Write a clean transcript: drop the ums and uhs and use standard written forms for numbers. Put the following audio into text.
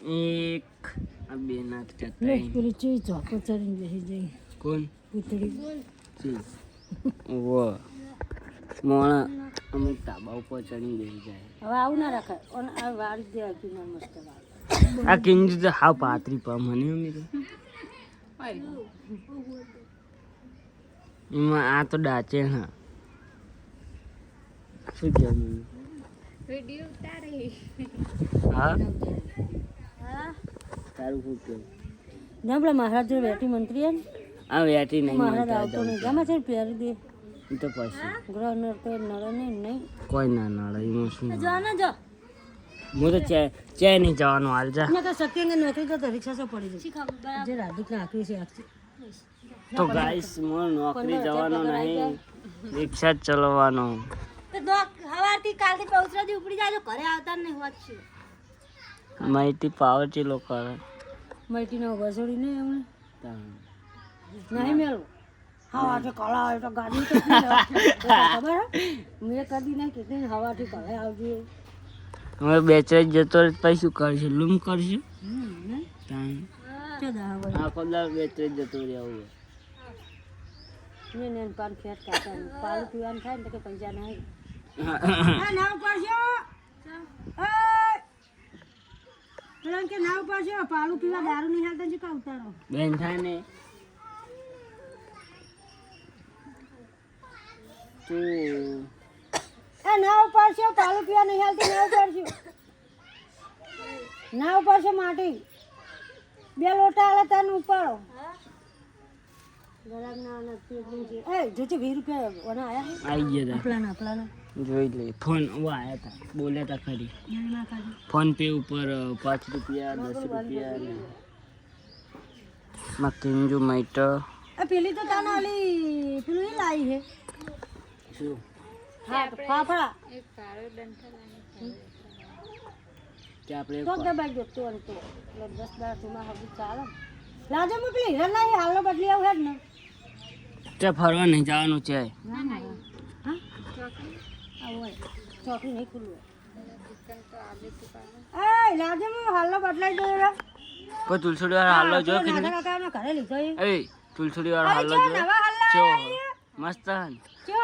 એક આ બે ના લે પેલી ચી ચોકો ચડીને બેસી જઈ કોણ પૂતળી ચી વો મોણા અમુક ધાબા ઉપર ચડી બેસી જાય હવે આવું ના રાખાય અને આ વાળી દે આખી ના મસ્ત આ કિંજુ તો હાવ પાતરી પા મને એમ એમાં આ તો ડાચે હા શું કહેવું વિડિયો ઉતારે હા હા તારું શું કહેવું ના પેલા મહારાજ જો વેટી મંત્રી હે ને આ વેટી નહીં મહારાજ માનતા આવતો નહીં ગમે છે પહેરી દે એ તો પછી ગ્રહ નર તો નર નહીં કોઈ ના નડે એમાં શું જો ને જો હું તો ચે નહીં જવાનું હાલ જા ને તો સત્યંગ નોકરી તો રિક્ષા સો પડી જાય જે રાધિક ના આકરી છે આખી તો ગાઈસ હું નોકરી જવાનો નહીં રિક્ષા જ ચલાવવાનો તો હવારથી કાલથી પૌત્રથી ઉપડી જાજો ઘરે આવતા નહીં હોત છે માહિતી પાવર ચીલો કરે મૈટી નો વસોડી નહીં એમને નહીં મેળવું હવાથી કળા હોય તો ગાડી તો ખબર મેં કદી નહીં કીધું હવાથી કળે આવજે હવે બેચરાઈ જતો રહે પછી શું કરશે લૂમ કરશે આખો દાળ બેચરાઈ જતો રહેવું ને પાન ફેટ કાઢે પાણી પીવાનું થાય ને તો કે પૈસા નહીં નાવ પાડશો પેલા કે નાવ પાડશો પાલું પીવા દારૂ નહીં હાલતા જ કા ઉતારો બેન થાય ને તું નાવ પાડશો પાલું પીવા નહીં હાલતી નાવ પાડશો નાવ પાડશો માટી બે લોટા આલે તને ઉપાડો ગરમ ના નથી એ જોજે 20 રૂપિયા ઓના આયા આવી ગયા આપલાના જોઈ લે ફોન આયા હતા બોલ્યા હતા ખરી ના ખાધી ફોન પે ઉપર 5 રૂપિયા 10 રૂપિયા ને મકિંજુ માઈટર આ પેલી તો તાના આલી પેલું એ લાઈ હે શું હા ફાફડા એક કાળો ડંઠા લાગે કે આપણે તો દબાઈ દો તો 10-12 સુમાં હવે ચાલે લાજે મોકલી રનાઈ હાલો બદલી આવ હેડ ને તે ફરવા નહીં જવાનું છે ના ના હા આવો ચોકી નહીં ખુલ્લું એ લાજે મો હાલો બદલાઈ દો રે કોઈ તુલસુડી વાળા હાલો જો કે નહીં કાકાનો ઘરે લીધો એ તુલસુડી વાળા હાલો જો નવા હાલ જો મસ્ત હન જો